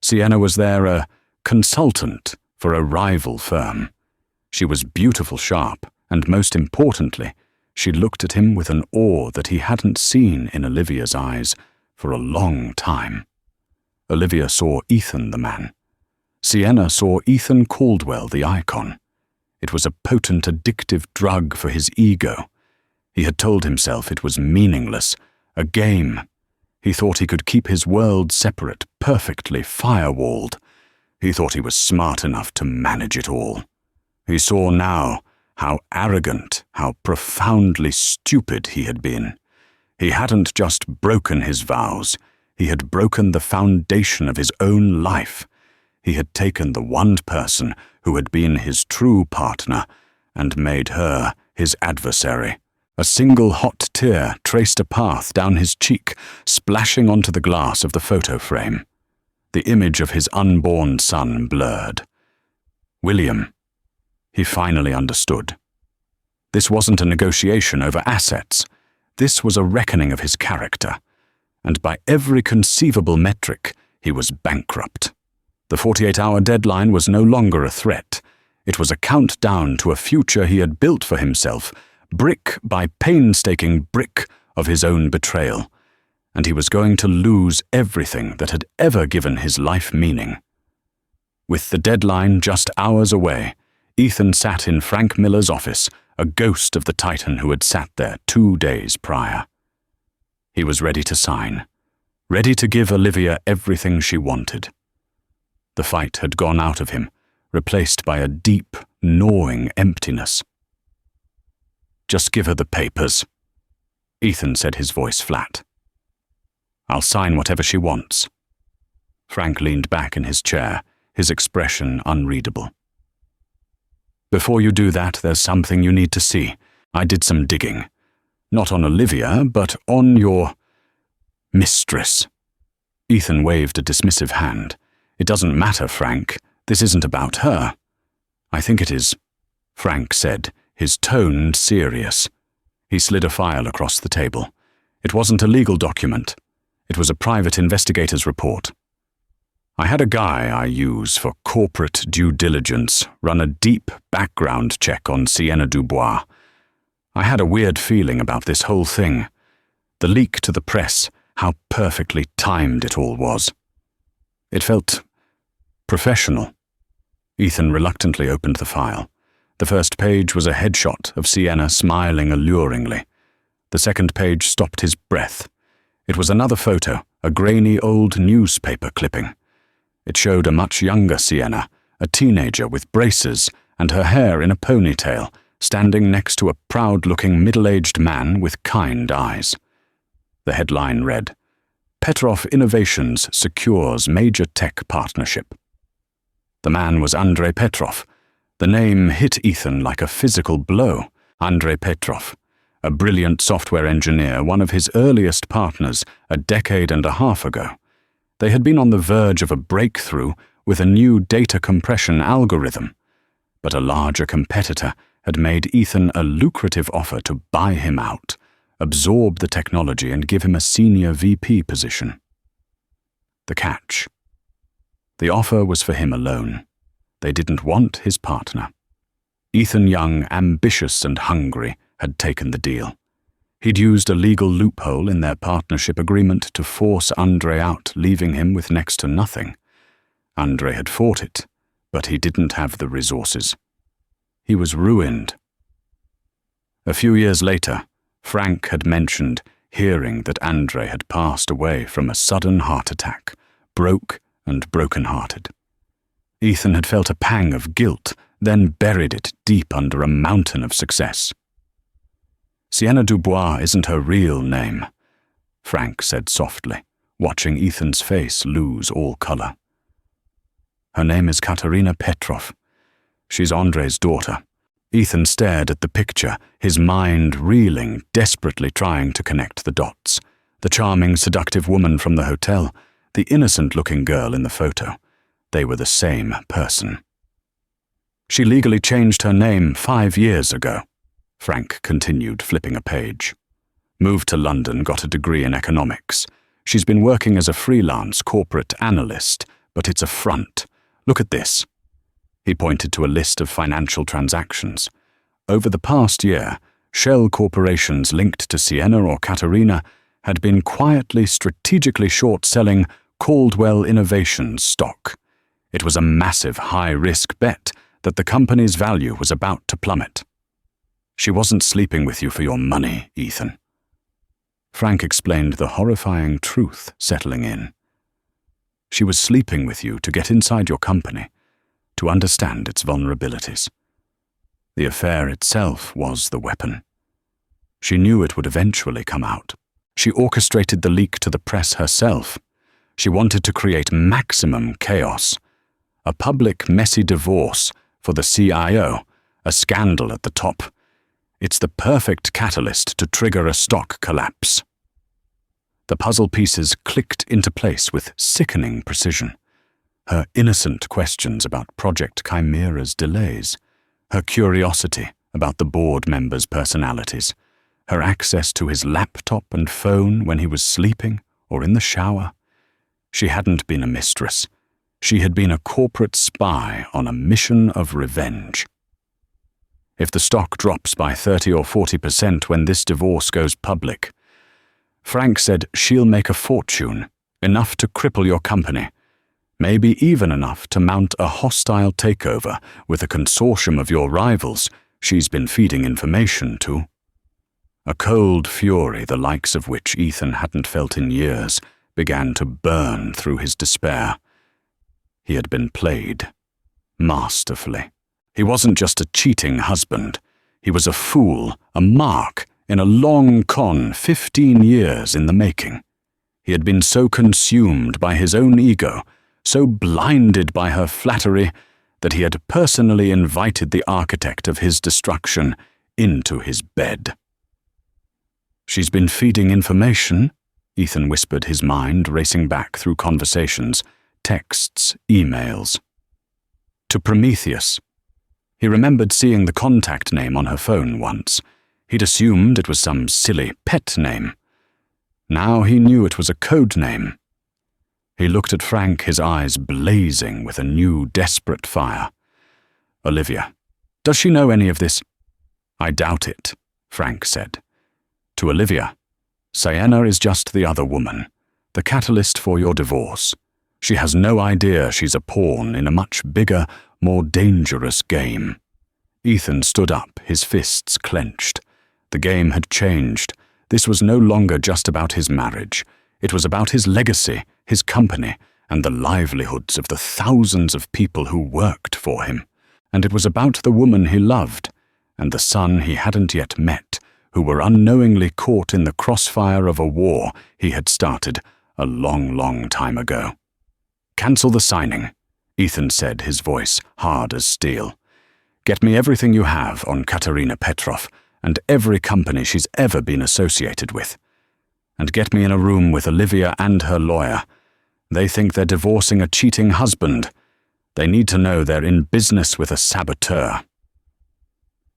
Sienna was there, a consultant for a rival firm. She was beautiful sharp, and most importantly, she looked at him with an awe that he hadn't seen in Olivia's eyes for a long time. Olivia saw Ethan the man. Sienna saw Ethan Caldwell the icon. It was a potent, addictive drug for his ego. He had told himself it was meaningless, a game. He thought he could keep his world separate, perfectly firewalled. He thought he was smart enough to manage it all. He saw now how arrogant, how profoundly stupid he had been. He hadn't just broken his vows, he had broken the foundation of his own life. He had taken the one person who had been his true partner and made her his adversary. A single hot tear traced a path down his cheek, splashing onto the glass of the photo frame. The image of his unborn son blurred. William. He finally understood. This wasn't a negotiation over assets. This was a reckoning of his character. And by every conceivable metric, he was bankrupt. The 48-hour deadline was no longer a threat. It was a countdown to a future he had built for himself, brick by painstaking brick of his own betrayal. And he was going to lose everything that had ever given his life meaning. With the deadline just hours away, Ethan sat in Frank Miller's office, a ghost of the Titan who had sat there 2 days prior. He was ready to sign, ready to give Olivia everything she wanted. The fight had gone out of him, replaced by a deep, gnawing emptiness. Just give her the papers, Ethan said, his voice flat. I'll sign whatever she wants. Frank leaned back in his chair, his expression unreadable. Before you do that, there's something you need to see. I did some digging. Not on Olivia, but on your mistress. Ethan waved a dismissive hand. It doesn't matter, Frank. This isn't about her. I think it is Frank said, his tone serious. He slid a file across the table. It wasn't a legal document. It was a private investigator's report. I had a guy I use for corporate due diligence run a deep background check on Sienna Dubois. I had a weird feeling about this whole thing. The leak to the press, how perfectly timed it all was. It felt professional. Ethan reluctantly opened the file. The first page was a headshot of Sienna smiling alluringly. The second page stopped his breath. It was another photo, a grainy old newspaper clipping. It showed a much younger Sienna, a teenager with braces and her hair in a ponytail, standing next to a proud-looking middle-aged man with kind eyes. The headline read, "Petrov Innovations secures major tech partnership." The man was Andrei Petrov. The name hit Ethan like a physical blow. Andrei Petrov, a brilliant software engineer, one of his earliest partners a decade and a half ago. They had been on the verge of a breakthrough with a new data compression algorithm, but a larger competitor had made Ethan a lucrative offer to buy him out, absorb the technology and give him a senior VP position. The catch. The offer was for him alone. They didn't want his partner. Ethan Young, ambitious and hungry, had taken the deal. He'd used a legal loophole in their partnership agreement to force Andrei out, leaving him with next to nothing. Andrei had fought it, but he didn't have the resources. He was ruined. A few years later, Frank had mentioned hearing that Andrei had passed away from a sudden heart attack, broke and broken-hearted. Ethan had felt a pang of guilt, then buried it deep under a mountain of success. "Sienna Dubois isn't her real name," Frank said softly, watching Ethan's face lose all color. "Her name is Katerina Petrov. She's Andrei's daughter." Ethan stared at the picture, his mind reeling, desperately trying to connect the dots. The charming, seductive woman from the hotel, the innocent-looking girl in the photo. They were the same person. "She legally changed her name 5 years ago," Frank continued, flipping a page. "Moved to London, got a degree in economics. She's been working as a freelance corporate analyst, but it's a front. Look at this." He pointed to a list of financial transactions. Over the past year, shell corporations linked to Sienna or Katerina had been quietly, strategically short-selling Caldwell Innovations stock. It was a massive, high-risk bet that the company's value was about to plummet. "She wasn't sleeping with you for your money, Ethan." Frank explained the horrifying truth settling in. "She was sleeping with you to get inside your company, to understand its vulnerabilities. The affair itself was the weapon. She knew it would eventually come out. She orchestrated the leak to the press herself. She wanted to create maximum chaos. A public, messy divorce for the CIO, a scandal at the top. It's the perfect catalyst to trigger a stock collapse." The puzzle pieces clicked into place with sickening precision. Her innocent questions about Project Chimera's delays, her curiosity about the board members' personalities, her access to his laptop and phone when he was sleeping or in the shower. She hadn't been a mistress. She had been a corporate spy on a mission of revenge. "If the stock drops by 30 or 40% when this divorce goes public," Frank said, "she'll make a fortune, enough to cripple your company. Maybe even enough to mount a hostile takeover with a consortium of your rivals she's been feeding information to." A cold fury, the likes of which Ethan hadn't felt in years, began to burn through his despair. He had been played, masterfully. He wasn't just a cheating husband. He was a fool, a mark, in a long con 15 years in the making. He had been so consumed by his own ego, so blinded by her flattery, that he had personally invited the architect of his destruction into his bed. "She's been feeding information," Ethan whispered, his mind racing back through conversations, texts, emails. "To Prometheus. He remembered seeing the contact name on her phone once. He'd assumed it was some silly pet name. Now he knew it was a code name. He looked at Frank, his eyes blazing with a new, desperate fire. "Olivia, does she know any of this?" "I doubt it," Frank said. To Olivia, "Sienna is just the other woman, the catalyst for your divorce. She has no idea she's a pawn in a much bigger, more dangerous game." Ethan stood up, his fists clenched. The game had changed. This was no longer just about his marriage. It was about his legacy, his company, and the livelihoods of the thousands of people who worked for him. And it was about the woman he loved, and the son he hadn't yet met, who were unknowingly caught in the crossfire of a war he had started a long, long time ago. "Cancel the signing," Ethan said, his voice hard as steel. "Get me everything you have on Katerina Petrov and every company she's ever been associated with. And get me in a room with Olivia and her lawyer. They think they're divorcing a cheating husband. They need to know they're in business with a saboteur."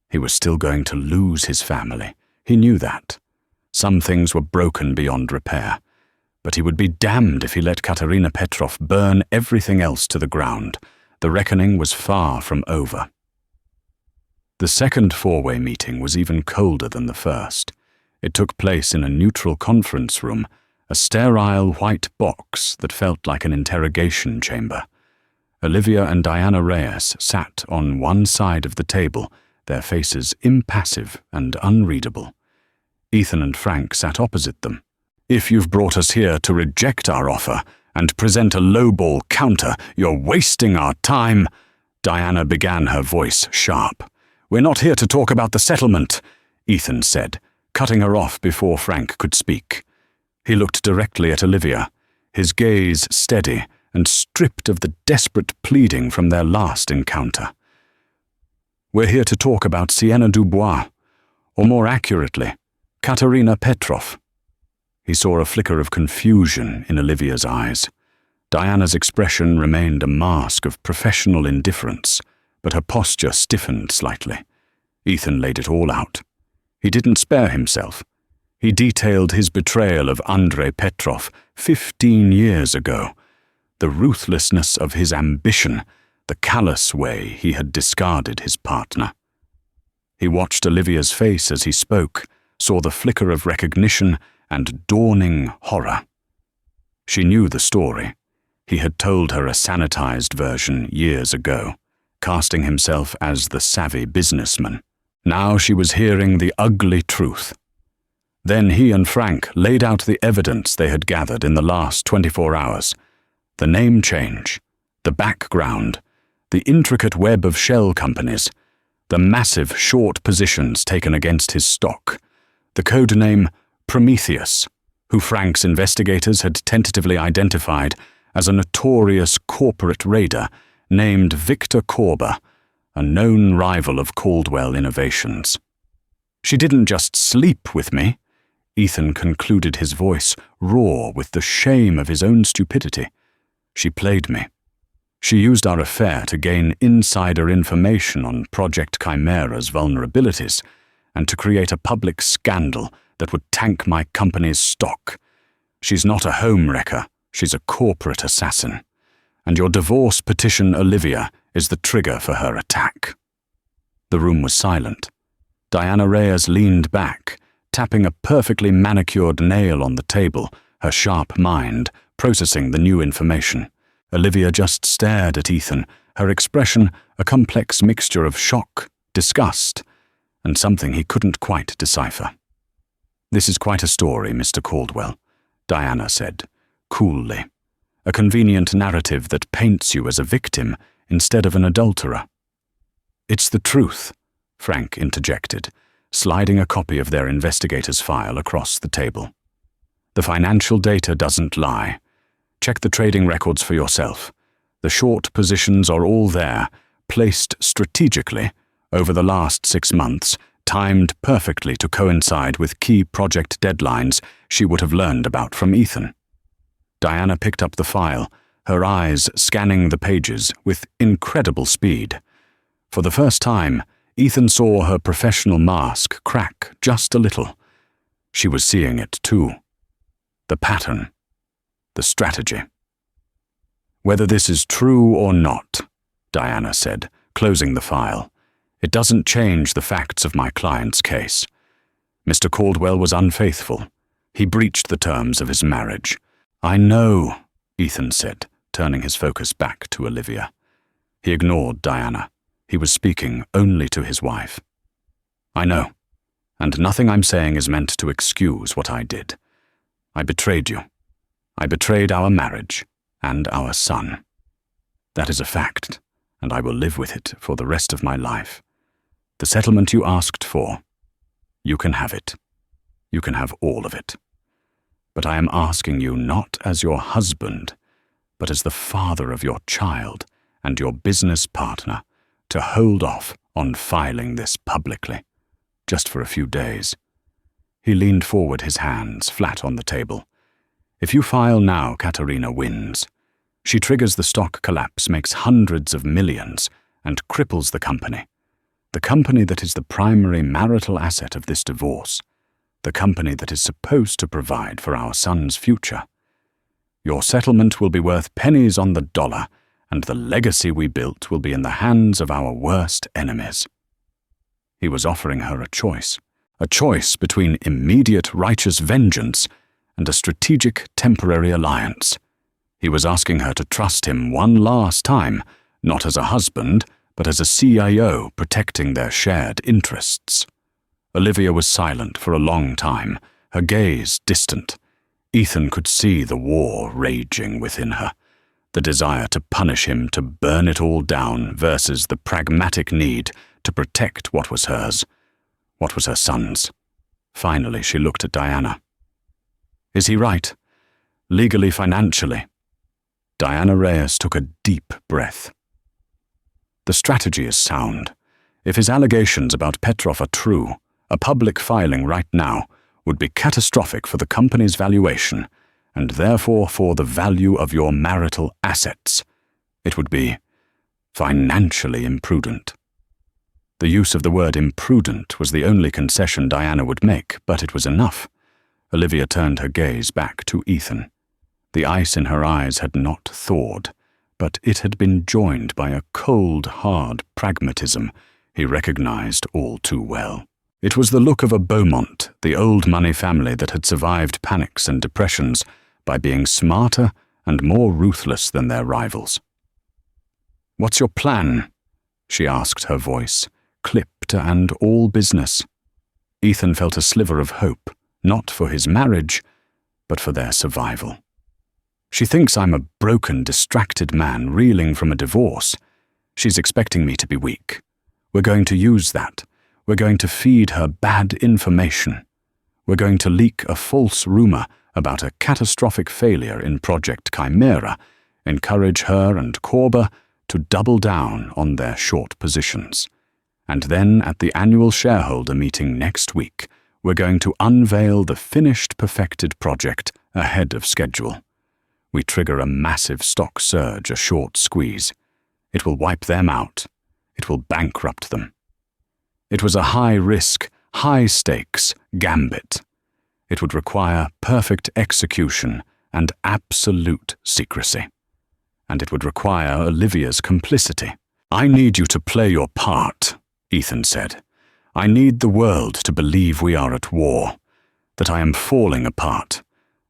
He was still going to lose his family. He knew that. Some things were broken beyond repair. But he would be damned if he let Katerina Petrov burn everything else to the ground. The reckoning was far from over. The second four-way meeting was even colder than the first. It took place in a neutral conference room, a sterile white box that felt like an interrogation chamber. Olivia and Diana Reyes sat on one side of the table, their faces impassive and unreadable. Ethan and Frank sat opposite them. "If you've brought us here to reject our offer and present a lowball counter, you're wasting our time." Diana began, her voice sharp. "We're not here to talk about the settlement," Ethan said, cutting her off before Frank could speak. He looked directly at Olivia, his gaze steady and stripped of the desperate pleading from their last encounter. "We're here to talk about Sienna Dubois, or more accurately, Katerina Petrov." He saw a flicker of confusion in Olivia's eyes. Diana's expression remained a mask of professional indifference, but her posture stiffened slightly. Ethan laid it all out. He didn't spare himself. He detailed his betrayal of Andrei Petrov 15 years ago, the ruthlessness of his ambition, the callous way he had discarded his partner. He watched Olivia's face as he spoke, saw the flicker of recognition and dawning horror. She knew the story. He had told her a sanitized version years ago, casting himself as the savvy businessman. Now she was hearing the ugly truth. Then he and Frank laid out the evidence they had gathered in the last 24 hours. The name change, the background, the intricate web of shell companies, the massive short positions taken against his stock, the code name Prometheus, who Frank's investigators had tentatively identified as a notorious corporate raider named Victor Korber, a known rival of Caldwell Innovations. "She didn't just sleep with me," Ethan concluded, his voice raw with the shame of his own stupidity. "She played me. She used our affair to gain insider information on Project Chimera's vulnerabilities and to create a public scandal that would tank my company's stock. She's not a home wrecker, she's a corporate assassin. And your divorce petition, Olivia, is the trigger for her attack." The room was silent. Diana Reyes leaned back, tapping a perfectly manicured nail on the table, her sharp mind processing the new information. Olivia just stared at Ethan, her expression a complex mixture of shock, disgust, and something he couldn't quite decipher. "This is quite a story, Mr. Caldwell," Diana said, coolly. "A convenient narrative that paints you as a victim instead of an adulterer." "It's the truth," Frank interjected, sliding a copy of their investigator's file across the table. "The financial data doesn't lie. Check the trading records for yourself. The short positions are all there, placed strategically over the last 6 months, timed perfectly to coincide with key project deadlines she would have learned about from Ethan." Diana picked up the file, her eyes scanning the pages with incredible speed. For the first time, Ethan saw her professional mask crack just a little. She was seeing it too. The pattern. The strategy. "Whether this is true or not," Diana said, closing the file, "it doesn't change the facts of my client's case. Mr. Caldwell was unfaithful. He breached the terms of his marriage." "I know," Ethan said, turning his focus back to Olivia. He ignored Diana. He was speaking only to his wife. "I know, and nothing I'm saying is meant to excuse what I did. I betrayed you. I betrayed our marriage and our son. That is a fact, and I will live with it for the rest of my life. The settlement you asked for, you can have it. You can have all of it. But I am asking you not as your husband, but as the father of your child and your business partner, to hold off on filing this publicly, just for a few days." He leaned forward, his hands flat on the table. "If you file now, Katerina wins. She triggers the stock collapse, makes hundreds of millions, and cripples the company that is the primary marital asset of this divorce, the company that is supposed to provide for our son's future. Your settlement will be worth pennies on the dollar, and the legacy we built will be in the hands of our worst enemies." He was offering her a choice between immediate righteous vengeance and a strategic temporary alliance. He was asking her to trust him one last time, not as a husband, but as a CIO protecting their shared interests. Olivia was silent for a long time, her gaze distant. Ethan could see the war raging within her, the desire to punish him, to burn it all down, versus the pragmatic need to protect what was hers, what was her son's. Finally, she looked at Diana. "Is he right? Legally, financially?" Diana Reyes took a deep breath. "The strategy is sound. If his allegations about Petrov are true, a public filing right now would be catastrophic for the company's valuation, and therefore for the value of your marital assets. It would be financially imprudent." The use of the word imprudent was the only concession Diana would make, but it was enough. Olivia turned her gaze back to Ethan. The ice in her eyes had not thawed, but it had been joined by a cold, hard pragmatism he recognized all too well. It was the look of a Beaumont, the old money family that had survived panics and depressions by being smarter and more ruthless than their rivals. "What's your plan?" she asked, her voice clipped and all business. Ethan felt a sliver of hope, not for his marriage, but for their survival. "She thinks I'm a broken, distracted man reeling from a divorce. She's expecting me to be weak. We're going to use that. We're going to feed her bad information. We're going to leak a false rumor about a catastrophic failure in Project Chimera, encourage her and Korba to double down on their short positions. And then at the annual shareholder meeting next week, we're going to unveil the finished, perfected project ahead of schedule. We trigger a massive stock surge, a short squeeze. It will wipe them out. It will bankrupt them." It was a high-risk, high-stakes gambit. It would require perfect execution and absolute secrecy. And it would require Olivia's complicity. "I need you to play your part," Ethan said. "I need the world to believe we are at war, that I am falling apart.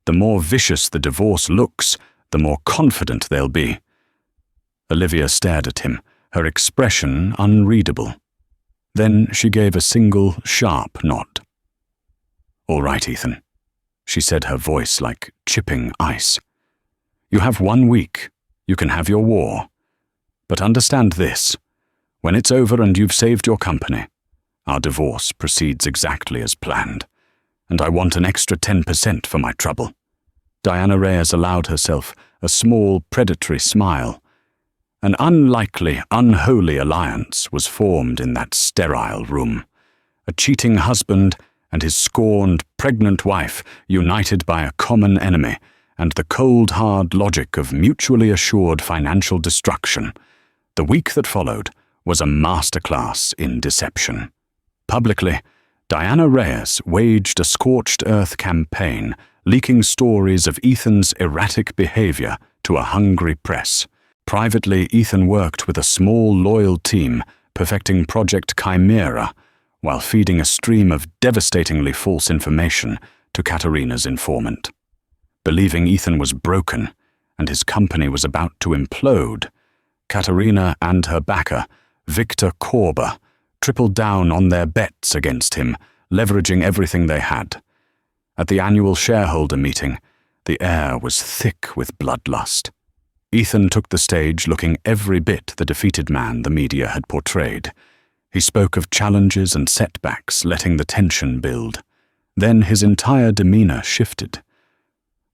The more vicious the divorce looks, the more confident they'll be." Olivia stared at him, her expression unreadable. Then she gave a single, sharp nod. "All right, Ethan," she said, her voice like chipping ice. "You have 1 week. You can have your war. But understand this. When it's over and you've saved your company, our divorce proceeds exactly as planned, and I want an extra 10% for my trouble." Diana Reyes allowed herself a small, predatory smile. An unlikely, unholy alliance was formed in that sterile room. A cheating husband and his scorned, pregnant wife united by a common enemy, and the cold, hard logic of mutually assured financial destruction. The week that followed was a masterclass in deception. Publicly, Diana Reyes waged a scorched earth campaign, leaking stories of Ethan's erratic behavior to a hungry press. Privately, Ethan worked with a small, loyal team, perfecting Project Chimera, while feeding a stream of devastatingly false information to Katerina's informant. Believing Ethan was broken and his company was about to implode, Katerina and her backer, Victor Korber, tripled down on their bets against him, leveraging everything they had. At the annual shareholder meeting, the air was thick with bloodlust. Ethan took the stage looking every bit the defeated man the media had portrayed. He spoke of challenges and setbacks, letting the tension build. Then his entire demeanor shifted.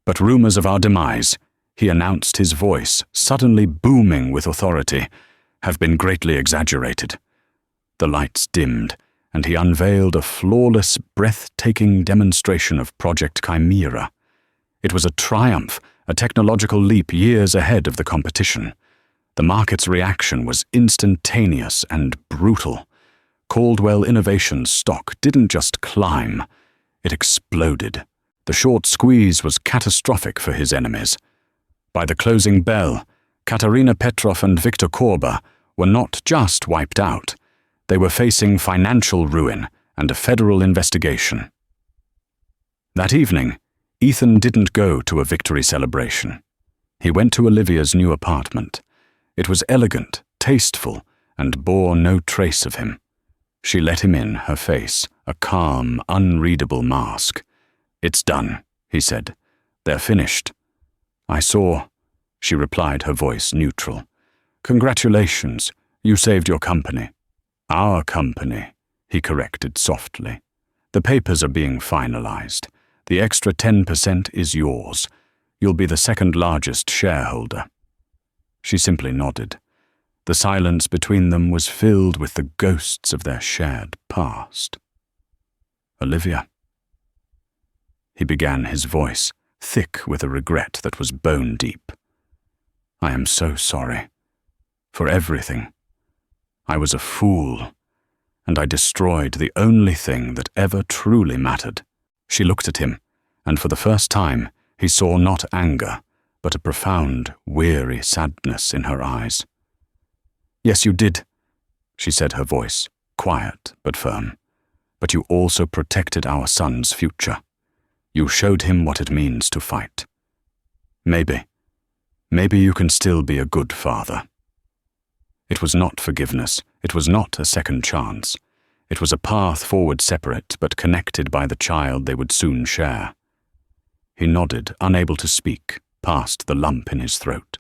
"But rumors of our demise," he announced, his voice suddenly booming with authority, "have been greatly exaggerated." The lights dimmed, and he unveiled a flawless, breathtaking demonstration of Project Chimera. It was a triumph, a technological leap years ahead of the competition. The market's reaction was instantaneous and brutal. Caldwell Innovations' stock didn't just climb, it exploded. The short squeeze was catastrophic for his enemies. By the closing bell, Katerina Petrov and Victor Korber were not just wiped out, they were facing financial ruin and a federal investigation. That evening, Ethan didn't go to a victory celebration. He went to Olivia's new apartment. It was elegant, tasteful, and bore no trace of him. She let him in, her face a calm, unreadable mask. "It's done," he said. "They're finished." "I saw," she replied, her voice neutral. "Congratulations, you saved your company." "Our company," he corrected softly. "The papers are being finalized. The extra 10% is yours. You'll be the second largest shareholder." She simply nodded. The silence between them was filled with the ghosts of their shared past. "Olivia," he began, his voice thick with a regret that was bone deep. "I am so sorry. For everything. I was a fool, and I destroyed the only thing that ever truly mattered." She looked at him, and for the first time, he saw not anger, but a profound, weary sadness in her eyes. "Yes, you did," she said, her voice quiet but firm. "But you also protected our son's future. You showed him what it means to fight. Maybe you can still be a good father." It was not forgiveness. It was not a second chance. It was a path forward separate but connected by the child they would soon share. He nodded, unable to speak, past the lump in his throat.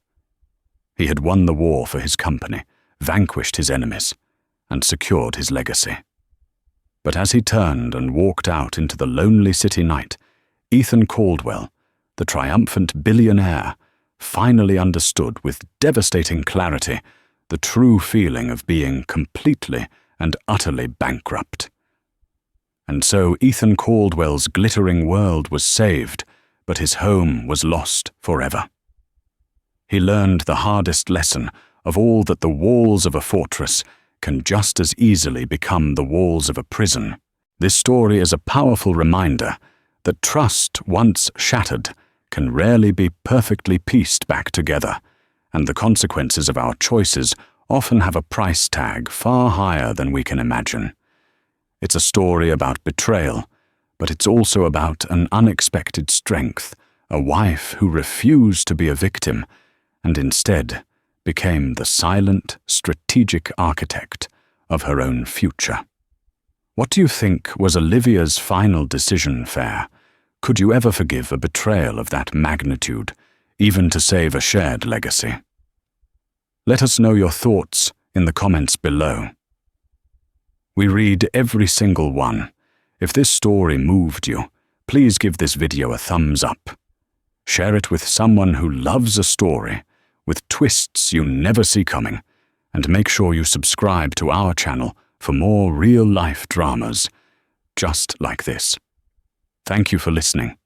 He had won the war for his company, vanquished his enemies, and secured his legacy. But as he turned and walked out into the lonely city night, Ethan Caldwell, the triumphant billionaire, finally understood with devastating clarity the true feeling of being completely and utterly bankrupt. And so Ethan Caldwell's glittering world was saved, but his home was lost forever. He learned the hardest lesson of all, that the walls of a fortress can just as easily become the walls of a prison. This story is a powerful reminder that trust, once shattered, can rarely be perfectly pieced back together, and the consequences of our choices often have a price tag far higher than we can imagine. It's a story about betrayal, but it's also about an unexpected strength, a wife who refused to be a victim and instead became the silent, strategic architect of her own future. What do you think was Olivia's final decision fair? Could you ever forgive a betrayal of that magnitude, even to save a shared legacy? Let us know your thoughts in the comments below. We read every single one. If this story moved you, please give this video a thumbs up. Share it with someone who loves a story with twists you never see coming, and make sure you subscribe to our channel for more real-life dramas just like this. Thank you for listening.